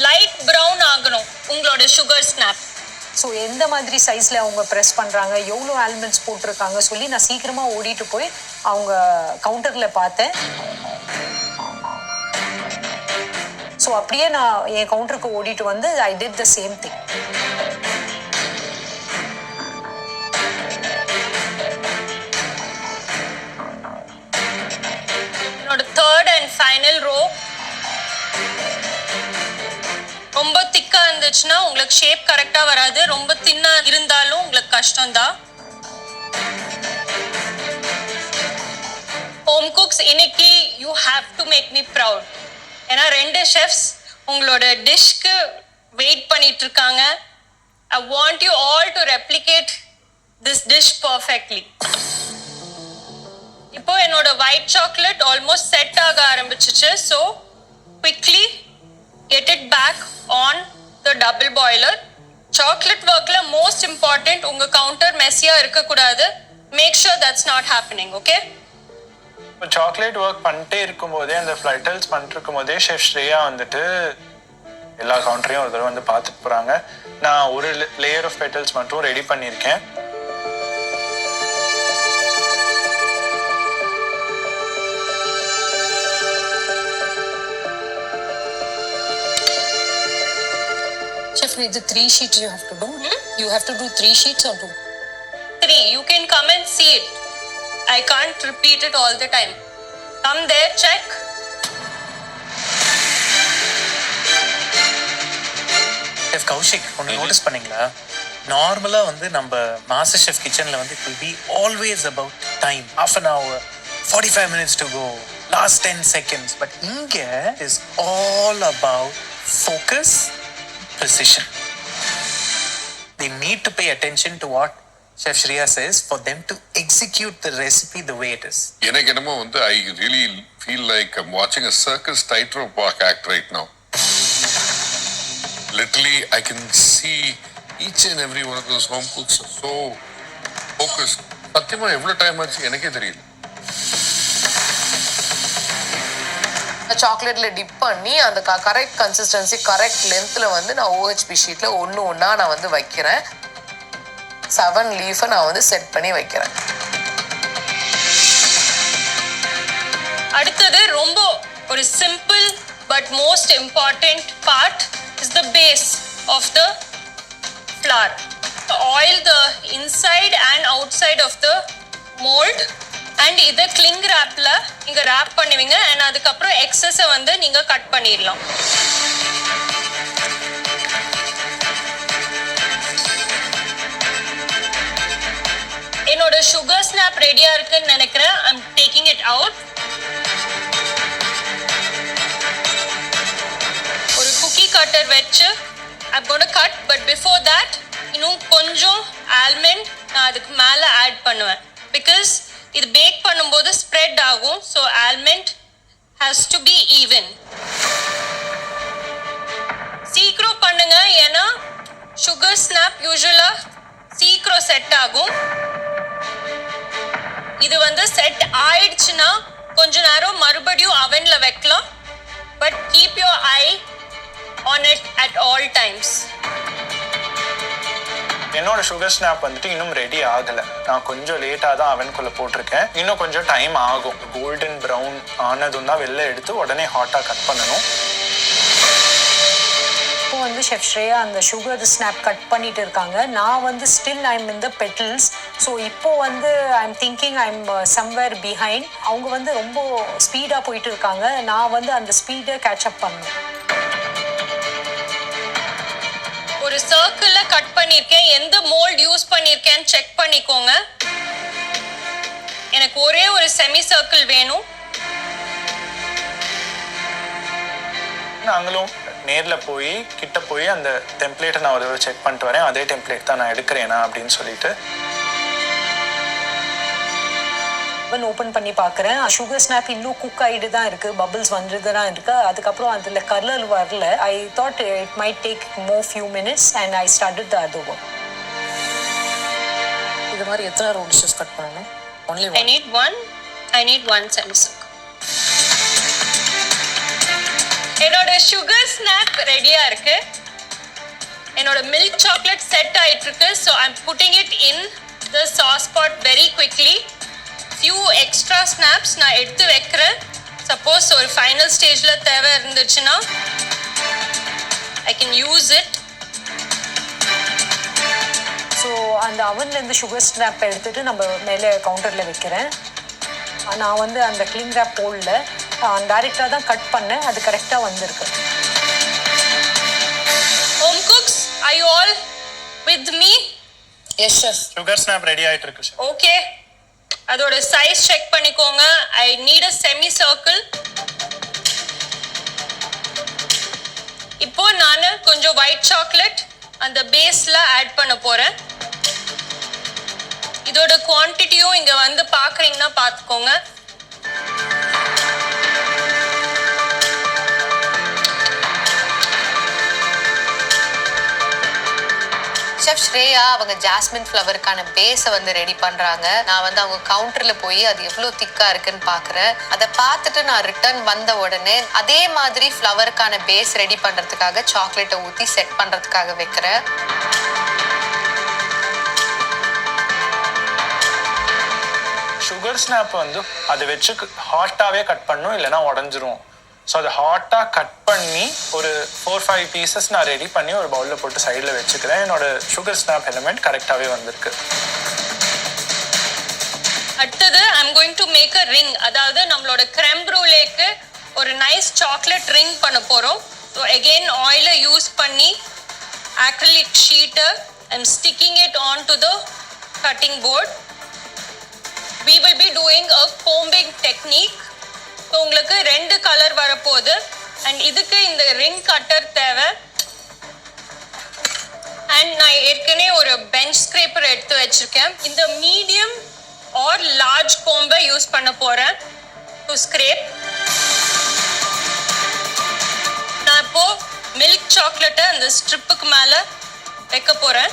Light brown ஆகணும் உங்களோட சுகர் ஸ்னாப். ஸோ எந்த மாதிரி சைஸில் அவங்க ப்ரெஸ் பண்ணுறாங்க, எவ்வளோ ஆல்மண்ட்ஸ் போட்டிருக்காங்க சொல்லி நான் சீக்கிரமாக ஓடிட்டு போய் அவங்க கவுண்டரில் பார்த்தேன். ஸோ அப்படியே நான் என் கவுண்டருக்கு ஓடிட்டு வந்து I did the same thing. என்னோட தேர்ட் அண்ட் ஃபைனல் ரோ ரொம்ப திக்கா இருந்துச்சுன்னா உங்களுக்கு ஷேப் கரெக்டா வராது. ரொம்ப தின்னா இருந்தாலும் உங்களுக்கு கஷ்டம்தான். ஹோம் குக்ஸ் இன்னைக்கு you have to make me proud. ஏன்னா 2 ஷெஃப்ஸ் உங்களோட டிஷ்க்கு வெயிட் பண்ணிட்டு இருக்காங்க. I want you all to replicate this dish perfectly. இப்போ என்னோட ஒயிட் சாக்லேட் ஆல்மோஸ்ட் செட் ஆக ஆரம்பிச்சிச்சு. So quickly get it back on the double boiler. Chocolate workல most important உங்க கவுண்டர் மெஸ்ஸியா இருக்கக்கூடாது. Make sure that's not happening, okay? இப்போ chocolate work பண்ணிட்டே இருக்கும்போதே அந்த ஃப்ளைட்டல்ஸ் பண்ணிட்டு இருக்கும்போதே ஷெஃப் ஸ்ரேயா வந்துட்டு எல்லா கவுண்டரையும் ஒரு தடவை வந்து பார்த்துட்டு போகிறாங்க. நான் ஒரு லேயர் ஆஃப் பெட்டல்ஸ் மட்டும் ரெடி பண்ணியிருக்கேன். Chef, it's the 3 sheets you have to do. You have to do 3 sheets or 2? 3. You can come and see it. I can't repeat it all the time. Come there, check. Chef Koushik, ஒன்று notice பண்ணீங்களா? நார்மலாக வந்து நம்ம master chef கிச்சனில் வந்து it will be always about time. Half an hour, 45 minutes to go, last 10 seconds. But இங்கே is all about focus, precision. They need to pay attention to what Chef Shreeya says for them to execute the recipe the way it is. எனக்கு என்னமோ வந்து I really feel like I'm watching a circus tightrope walk act right now. Literally, I can see each and every one of those home cooks are so focused. சத்தியமா எவ்வளவு time ஆச்சு எனக்கே தெரியல. சாக்லேட்ல tip பண்ணி அந்த கரெக்ட் கன்சிஸ்டன்சி கரெக்ட் லென்த்ல வந்து நான் OHP ஷீட்ல ஒண்ணா நான் வந்து வைக்கிறேன். 7 லீஃபை நான் வந்து செட் பண்ணி வைக்கிறேன். அடுத்தது ரொம்ப ஒரு simple but most important part is the base of the flour. Oil the inside and outside of the mold and இதை கிளிங் ரேப்பில் நீங்கள் ரேப் பண்ணுவீங்க அண்ட் அதுக்கப்புறம் எக்ஸஸை வந்து நீங்கள் கட் பண்ணிடலாம். என்னோட சுகர் ஸ்னாப் ரெடியாக இருக்குன்னு நினைக்கிறேன். I'm taking it out. ஒரு குக்கி கட்டர் வச்சு I'm gonna cut. But before that இன்னும் கொஞ்சம் ஆல்மண்ட் நான் அதுக்கு மேலே ஆட் பண்ணுவேன். பிகாஸ் இது பேக் பண்ணும்போது ஸ்ப்ரெட் ஆகும். So almond has to be even. சீக்கிரம் பண்ணுங்க, ஏன்னா சுகர் ஸ்னாப் யூஸ்வலாக சீக்கிரம் செட் ஆகும். இது வந்து செட் ஆயிடுச்சுன்னா கொஞ்ச நேரம் மறுபடியும் அவன்ல வைக்கலாம். But keep your I on it at all times. என்னோட சுகர் ஸ்னாப் வந்துட்டு இன்னும் ரெடி ஆகலை. நான் கொஞ்சம் லேட்டாக தான் அவனுக்குள்ளே போட்டிருக்கேன். இன்னும் கொஞ்சம் டைம் ஆகும். கோல்டன் ப்ரௌன் ஆனதும் தான் வெளில எடுத்து உடனே ஹாட்டாக கட் பண்ணணும். இப்போ வந்து ஷெஃப் ஸ்ரேயா அந்த சுகர் ஸ்னாப் கட் பண்ணிட்டு இருக்காங்க. நான் வந்து still I'm in the petals. So இப்போ வந்து I'm thinking I'm somewhere behind. அவங்க வந்து ரொம்ப ஸ்பீடாக போயிட்டு இருக்காங்க. நான் வந்து அந்த ஸ்பீடை கேட்சப் பண்ணணும். ஒரு சர்க்கிளில் கட் பண்ணியிருக்கேன். எந்த மோல்ட் யூஸ் பண்ணியிருக்கேன்னு செக் பண்ணிக்கோங்க. எனக்கு ஒரே ஒரு செமி சர்க்கிள் வேணும். நாங்களும் நேரில் போய் கிட்ட போய் அந்த டெம்ப்ளேட்டை நான் ஒரு செக் பண்ணிட்டு வரேன். அதே டெம்ப்ளேட் தான் நான் எடுக்கிறேனா அப்படின்னு சொல்லிட்டு ஓப்பன் பண்ணி பார்க்குறேன். சுகர் ஸ்னாப் இன்னும் குக் ஆகிட்டு தான் இருக்குது. பபிள்ஸ் வந்துட்டு தான் இருக்குது. அதுக்கப்புறம் அதில் கலர் வரல. I thought it might take more few minutes and I started the other work. இது மாதிரி எத்தனை ரவுண்ட்ஸ் கட் பண்ணணும்? Only I need one semi-circle. என்னோட சுகர் ஸ்னாப் ரெடியாக இருக்கு. என்னோட மில்க் சாக்லேட் செட் ஆகிட்டு இருக்கு. So I'm putting it in the sauce pot very quickly. Few extra snaps நான் எடுத்து வைக்கிறேன். சப்போஸ் ஒரு ஃபைனல் ஸ்டேஜில் தேவை இருந்துச்சுன்னா I can use it. So அந்த அவன்லேருந்து சுகர் ஸ்னாப் எடுத்துகிட்டு நம்ம மேலே கவுண்டரில் வைக்கிறேன். நான் வந்து அந்த கிளிங் ரேப் போடல, டைரெக்டாக தான் கட் பண்ணேன். அது கரெக்டாக வந்திருக்கு. Home cooks, are you all with me? Yes chef. Sugar snap ready ஆகிட்டு இருக்கு சார். ஓகே, அதோட சைஸ் செக் பண்ணிக்கோங்க. I need a semi circle. இப்போ நான் கொஞ்சம் ஒயிட் சாக்லேட் அந்த பேஸ்ல ஆட் பண்ண போறேன். இதோட குவான்டிட்டியும் இங்க வந்து பாக்குறீங்கன்னா பாத்துக்கோங்க. ஷெஃப் ஸ்ரேயா அவங்க ஜாஸ்மின் ஃப்ளவருக்கான பேஸை வந்து ரெடி பண்ணுறாங்க. நான் வந்து அவங்க கவுண்டரில் போய் அது எவ்வளோ திக்காக இருக்குன்னு பார்க்குறேன். அதை பார்த்துட்டு நான் ரிட்டர்ன் வந்த உடனே அதே மாதிரி ஃப்ளவருக்கான பேஸ் ரெடி பண்ணுறதுக்காக சாக்லேட்டை ஊற்றி செட் பண்ணுறதுக்காக வைக்கிறேன். சுகர் ஸ்னாப் வந்து அதை வச்சு ஹாட்டாகவே கட் பண்ணணும், இல்லைனா உடஞ்சிரும். ஸோ அதை ஹாட்டாக கட் பண்ணி ஒரு 4-5 பீசஸ் நான் ரெடி பண்ணி ஒரு பவுலில் போட்டு சைடில் வச்சுக்கிறேன். என்னோட சுகர் ஸ்னாப் எலிமெண்ட் கரெக்டாகவே வந்திருக்கு. அடுத்தது I'm going to make a ring. அதாவது நம்மளோட கிரெம் ப்ரூலேக்கு ஒரு நைஸ் சாக்லேட் ரிங் பண்ண போகிறோம். ஸோ அகெயின் ஆயிலை யூஸ் பண்ணி acrylic ஷீட்டை I'm sticking it on to the cutting board. we will be doing a combing technique. So உங்களுக்கு 2 கலர் வரப்போகுது. அண்ட் இதுக்கு இந்த ரிங் கட்டர் தேவை. அண்ட் நான் ஏற்கனவே ஒரு பெஞ்ச் ஸ்க்ரேப்பர் எடுத்து வச்சிருக்கேன். இந்த medium R large Kombai use பண்ண போகிறேன் டு ஸ்க்ரேப். நான் இப்போ மில்க் சாக்லேட்டை அந்த ஸ்ட்ரிப்புக்கு மேலே வைக்க போகிறேன்.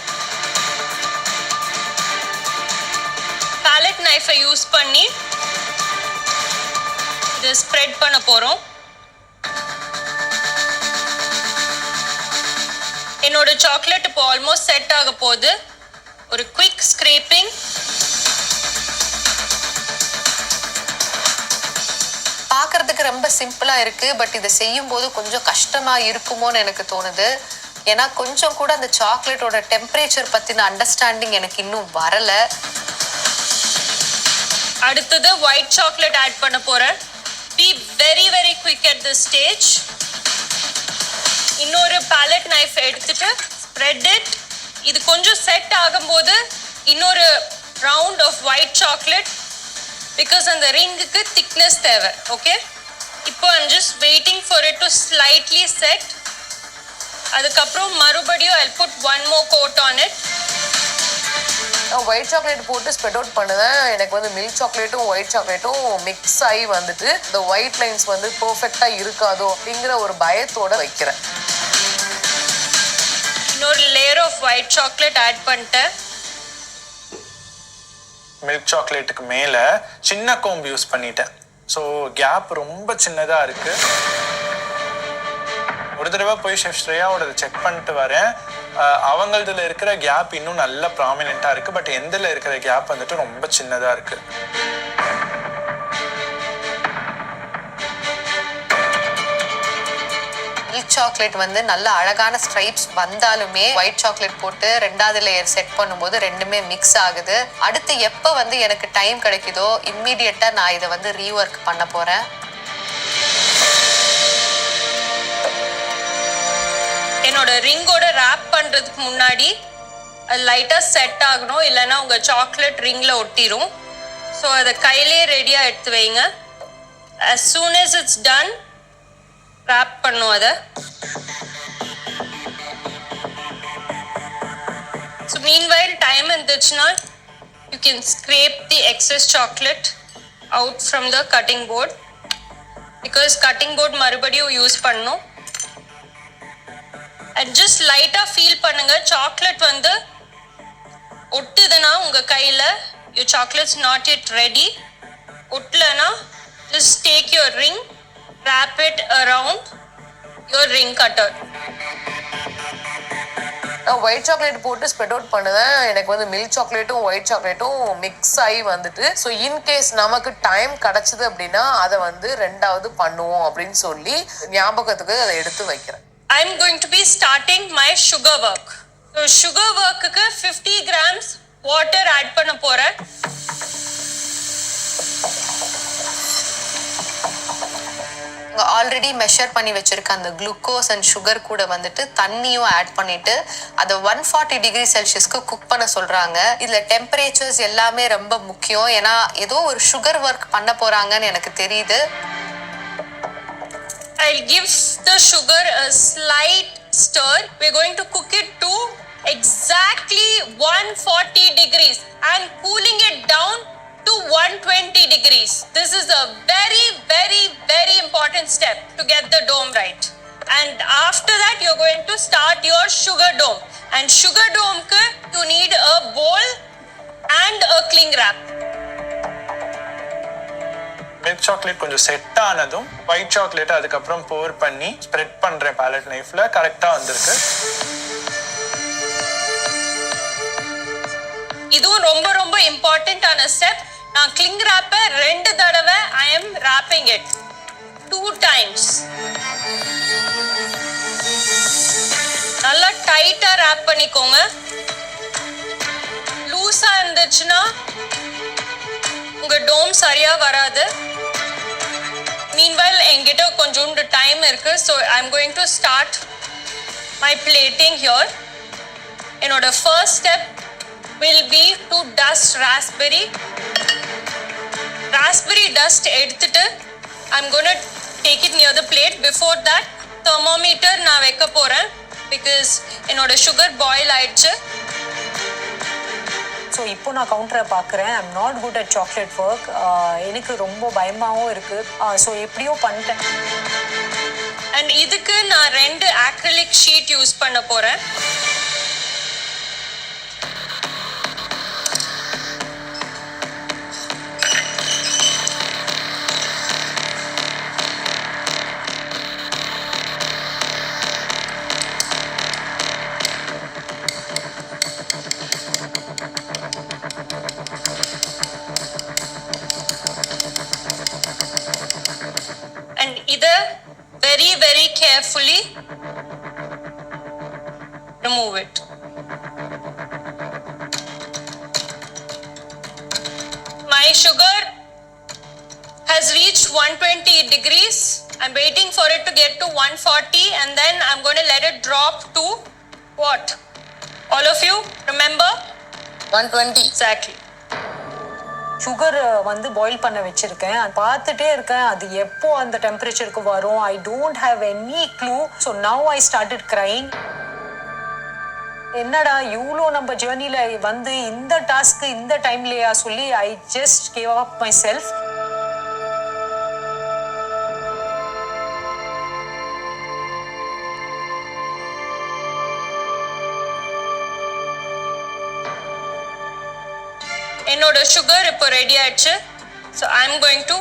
பேலட் நைஃபை யூஸ் பண்ணி இது ஸ்ப்ரெட் பண்ண போறோம். என்னோட சாக்லேட் இப்போ ஆல்மோஸ்ட் செட் ஆக போகுது. ஒரு குவிக் ஸ்க்ரேப்பிங். பார்க்கறதுக்கு ரொம்ப சிம்பிளா இருக்கு. பட் இதை செய்யும் போது கொஞ்சம் கஷ்டமா இருக்குமோன்னு எனக்கு தோணுது. ஏன்னா கொஞ்சம் கூட அந்த சாக்லேட்டோட டெம்பரேச்சர் பத்தின அண்டர்ஸ்டாண்டிங் எனக்கு இன்னும் வரல. அடுத்தது white chocolate add பண்ண போறேன். Be very very quick at this stage. இன்னொரு palette knife எடுத்துட்டு spread it. இது கொஞ்சம் செட் ஆகும்போது இன்னொரு round of white chocolate because அந்த ரிங்குக்கு thickness தேவை. ஓகே, இப்போ I'm just waiting for it to slightly set. அதுக்கப்புறம் மறுபடியும் I'll put one more coat on it. நான் ஒயிட் சாக்லேட் போட்டு ஸ்ப்ரெட் அவுட் பண்ணுவேன். எனக்கு வந்து மில்க் சாக்லேட்டும் ஒயிட் சாக்லேட்டும் மிக்ஸ் ஆகி வந்துட்டு இந்த ஒயிட் லைன்ஸ் வந்து பர்ஃபெக்டாக இருக்காதோ அப்படிங்கிற ஒரு பயத்தோட வைக்கிறேன். இன்னொரு layer of white chocolate add பண்ணிட்டேன். மில்க் சாக்லேட்டுக்கு மேலே சின்ன கோம்பு யூஸ் பண்ணிட்டேன். ஸோ கேப் ரொம்ப சின்னதாக இருக்குது. ஒரு தடவை போய் ஷெஃப் ஸ்ரேயாவோட செக் பண்ணிட்டு வரேன். அவங்களதுல இருக்கிற கேப் இன்னும் நல்ல ப்ராமினெண்ட்டாக இருக்குது. பட் எந்தில் இருக்கிற கேப் வந்துட்டு ரொம்ப சின்னதாக இருக்குது. மில்க் சாக்லேட் வந்து நல்ல அழகான ஸ்ட்ரைப்ஸ் வந்தாலுமே ஒயிட் சாக்லேட் போட்டு ரெண்டாவது லேயர் செட் பண்ணும்போது ரெண்டுமே மிக்ஸ் ஆகுது. அடுத்து எப்போ வந்து எனக்கு டைம் கிடைக்குதோ இம்மீடியட்டாக நான் இதை வந்து ரீஒர்க் பண்ண போகிறேன். என்னோட ரிங்கோட ரேப் பண்ணுறதுக்கு முன்னாடி அது லைட்டாக செட் ஆகணும், இல்லைன்னா உங்கள் சாக்லேட் ரிங்கில் ஒட்டிடும். ஸோ அதை கையிலே ரெடியாக எடுத்து வைங்க. as soon as it's done wrap பண்ணும் அதை. ஸோ meanwhile டைம் இருந்துச்சுன்னா you can scrape the excess chocolate out from the cutting board because cutting board மறுபடியும் யூஸ் பண்ணணும். and just லைட்டா ஃபீல் பண்ணுங்க. சாக்லேட் வந்து ஒட்டுதுன்னா உங்க கையில your chocolate's not yet ready. ஒட்டலனா just take your ring, wrap it around your ring cutter. நான் white chocolate போட்டு spread out பண்ணுவேன். எனக்கு வந்து மில்க் சாக்லேட்டும் ஒயிட் சாக்லேட்டும் மிக்ஸ் ஆகி வந்துட்டு ஸோ இன்கேஸ் நமக்கு டைம் கிடச்சிது அப்படின்னா அதை வந்து ரெண்டாவது பண்ணுவோம் அப்படின்னு சொல்லி ஞாபகத்துக்கு அதை எடுத்து வைக்கிறேன். I'm going to be starting my sugar work. So sugar work-க்கு 50 grams water add பண்ண போறேன். ஆல்ரெடி மெஷர் பண்ணி வச்சிருக்க அந்த குளுக்கோஸ் அண்ட் சுகர் கூட வந்துட்டு தண்ணியும் ஆட் பண்ணிட்டு அதை 140 டிகிரி செல்சியஸ்க்கு குக் பண்ண சொல்றாங்க. இதுல டெம்பரேச்சர்ஸ் எல்லாமே ரொம்ப முக்கியம். ஏன்னா ஏதோ ஒரு சுகர் ஒர்க் பண்ண போறாங்கன்னு எனக்கு தெரியுது. I'll give the sugar a slight stir. We're going to cook it to exactly 140 degrees and cooling it down to 120 degrees. This is a very, very, very important step to get the dome right. And after that, you're going to start your sugar dome. And sugar dome, you need a bowl and a cling wrap. Milk chocolate கொஞ்சம் set ஆனதும் white chocolate அதுக்கப்புறம் போர் பண்ணி spread பண்ணுறேன் ballot நைஃப்ல. கரெக்டாக வந்திருக்கு. இதுவும் ரொம்ப ரொம்ப இம்பார்ட்டன்டான ஸ்டெப். நான் கிளிங் ராப்பை 2 தடவை I am wrapping it 2 times. நல்லா டைட்டா ராப் பண்ணிக்கோங்க. லூஸா இருந்துச்சுன்னா உங்க டோம் சரியா வராது. Meanwhile என்கிட்ட கொஞ்சோண்டு டைம் இருக்கு. So I'm going to start my plating here. என்னோட first step will be to dust raspberry. Raspberry dust எடுத்துட்டு I'm going to take it near the plate. Before that thermometer நான் வைக்க போறேன் because என்னோட sugar boil ஆயிடுச்சு. So இப்போ நான் கவுண்டரை பார்க்குறேன். I'm not good at chocolate work. எனக்கு ரொம்ப பயமாகவும் இருக்குது. ஸோ எப்படியோ பண்ணிட்டேன். அண்ட் இதுக்கு நான் 2 acrylic ஷீட் யூஸ் பண்ண போகிறேன். Very, very carefully remove it. My sugar reached 120 degrees. I'm waiting for it to get to 140 and then I'm going to let it drop to what? All of you remember? 120. Exactly. சுகர் வந்து boil பண்ண வச்சுருக்கேன், பார்த்துட்டே இருக்கேன் அது எப்போ அந்த டெம்பரேச்சருக்கு வரும். I don't have any clue. So now I started crying. என்னடா இவ்வளோ நம்ம ஜேர்னியில் வந்து இந்த டாஸ்க்கு இந்த டைம்லையா சொல்லி I just gave up my self. என்னோட சுகர் இப்போ ரெடி ஆயிடுச்சு. So I am going to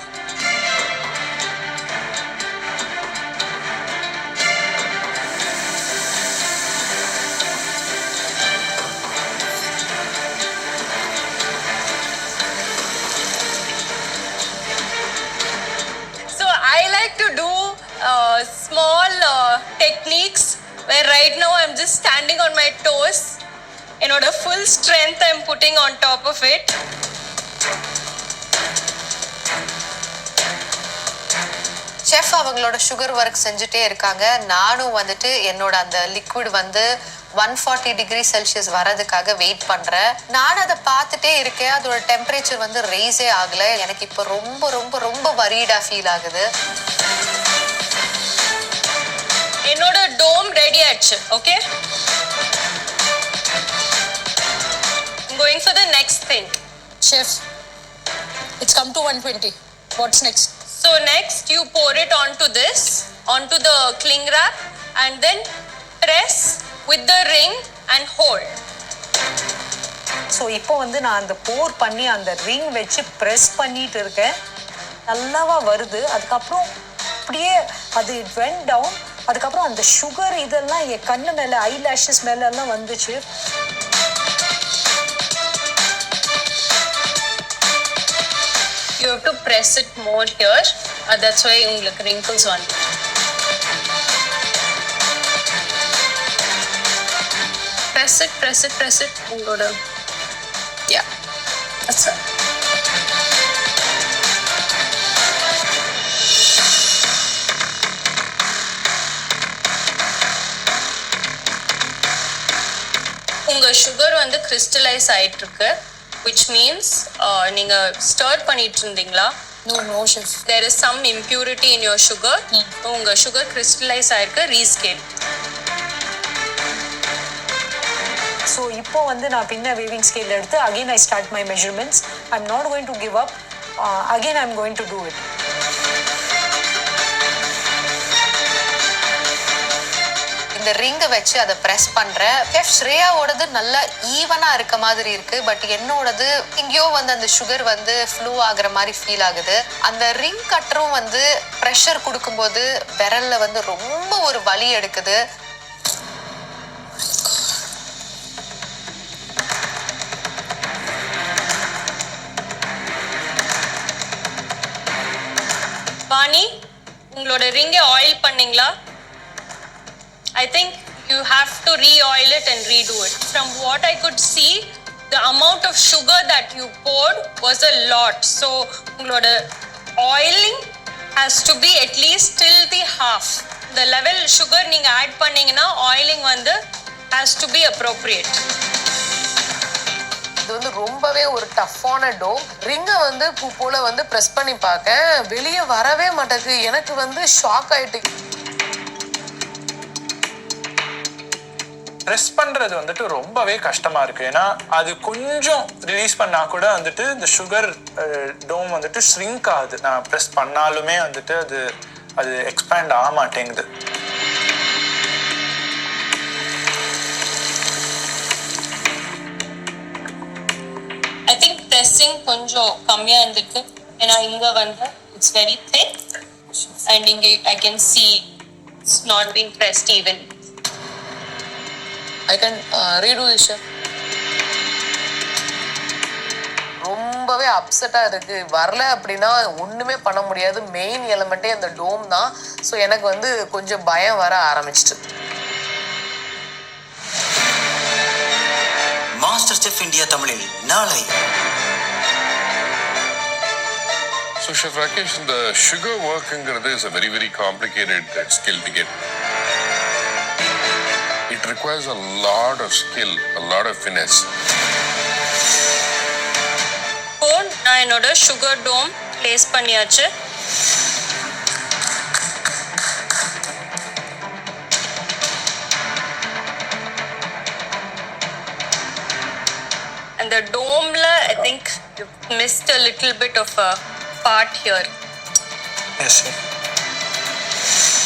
small techniques where right now I'm just standing on my toes. என்னோட full strength I'm putting on top of it. Chef அவங்களோட sugar work செஞ்சுட்டே இருக்காங்க. நானும் வந்துட்டு என்னோட அந்த லிக்விட் வந்து 140 டிகிரி செல்சியஸ் வரதுக்காக வெயிட் பண்றேன். நான் அதை பார்த்துட்டே இருக்கேன். அதோட டெம்பரேச்சர் வந்து ரெய்ஸே ஆகல. எனக்கு இப்போ ரொம்ப ரொம்ப ரொம்ப வரிடா ஃபீல் ஆகுது. என்னோட டோம் ரெடி ஆயிடுச்சு. Okay, I'm going for the next thing. Chef, it's come to 120. What's next? So next you pour it onto the cling wrap and then press with the ring and hold. So இப்போ வந்து நான் அந்த போர் பண்ணி அந்த ring வச்சு press பண்ணிட்டு இருக்கேன். நல்லாவா வருது. அதுக்கப்புறம் அப்படியே அது வெண்ட் டவுன். அதுக்கப்புறம் அந்த சுகர் இதெல்லாம் என் கண்ணு மேலே ஐ லேஷஸ் மேலெல்லாம் வந்துச்சு. You have to press it more here. That's why உங்களுக்கு wrinkles வந்து. Press it. உங்களோட yeah, that's right. உங்க சுகர் வந்து கிறிஸ்டலைஸ் ஆயிட்டு இருக்கு, which means நீங்க ஸ்டர் பண்ணிட்டு இருந்தீங்களா? No, chef. There is some impurity in your sugar. உங்க சுகர் கிறிஸ்டலைஸ் ஆயிருக்கு. ரீஸ்கேல். ஸோ இப்போ வந்து நான் பின்ன வேவிங் ஸ்கேல் எடுத்து again I start my measurements. I am not going to give up. Again I am going to do it. இந்த ரிங்கை வச்சு அதை ப்ரெஸ் பண்றேன். செஃப் ஸ்ரேயாவோடது நல்லா ஈவனா இருக்க மாதிரி இருக்கு. பட் என்னோடது எங்கேயோ வந்து அந்த சுகர் வந்து ஃப்ளூ ஆகுற மாதிரி ஃபீல் ஆகுது. அந்த ரிங் கட்டரும் வந்து ப்ரெஷர் கொடுக்கும்போது விரல்ல வந்து ரொம்ப ஒரு வலி எடுக்குது. வாணி, உங்களோட ரிங்கை ஆயில் பண்ணீங்களா? I think you have to re-oil it and redo it. From what I could see, the amount of sugar that you poured was a lot. So, உங்களோட oiling has to be at least till the half. The level sugar நீங்க add பண்ணீங்கன்னா oiling வந்து has to be appropriate. இது வந்து ரொம்பவே ஒரு டஃப்பான to. ரிங்கை வந்து பூ போல வந்து ப்ரெஸ் பண்ணி பார்க்க வெளியே வரவே மாட்டேங்குது. எனக்கு வந்து ஷாக் ஆயிட்டு. ப்ரெஸ் பண்ணுறது வந்துட்டு ரொம்பவே கஷ்டமாக இருக்குது. ஏன்னா அது கொஞ்சம் ரிலீஸ் பண்ணால் கூட வந்துட்டு இந்த சுகர் டோம் வந்துட்டு ஷ்ரிங்க் ஆகுது. நான் ப்ரெஸ் பண்ணாலுமே வந்துட்டு அது எக்ஸ்பேண்ட் ஆக மாட்டேங்குது. I think pressing கொஞ்சம் கம்மியாக இருந்திருக்கு. ஏன்னா இங்கே வந்து it's very thick and இங்கே I can see it's not being pressed even. I can redo this, chef. ரொம்பவே அப்செட்டா இருக்கு. வரல அப்படின்னா ஒண்ணுமே பண்ண முடியாது. மெயின் எலிமெண்டே அந்த டோம் தான். ஸோ எனக்கு வந்து கொஞ்சம் பயம் வர ஆரம்பிச்சிட்டு. மாஸ்டர் செஃப் இந்தியா தமிழில் நாளை So, Chef Rakesh, the sugar work is a very, very complicated skill to get. It requires a lot of skill, a lot of finesse. இப்போ நான் என்னோட சுகர் டோம் ப்ளேஸ் பண்ணியாச்சு. And the dome la, I think you missed a little bit of a part here. Yes, sir.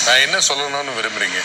நான் என்ன சொல்லணும்னு விரும்புறீங்க?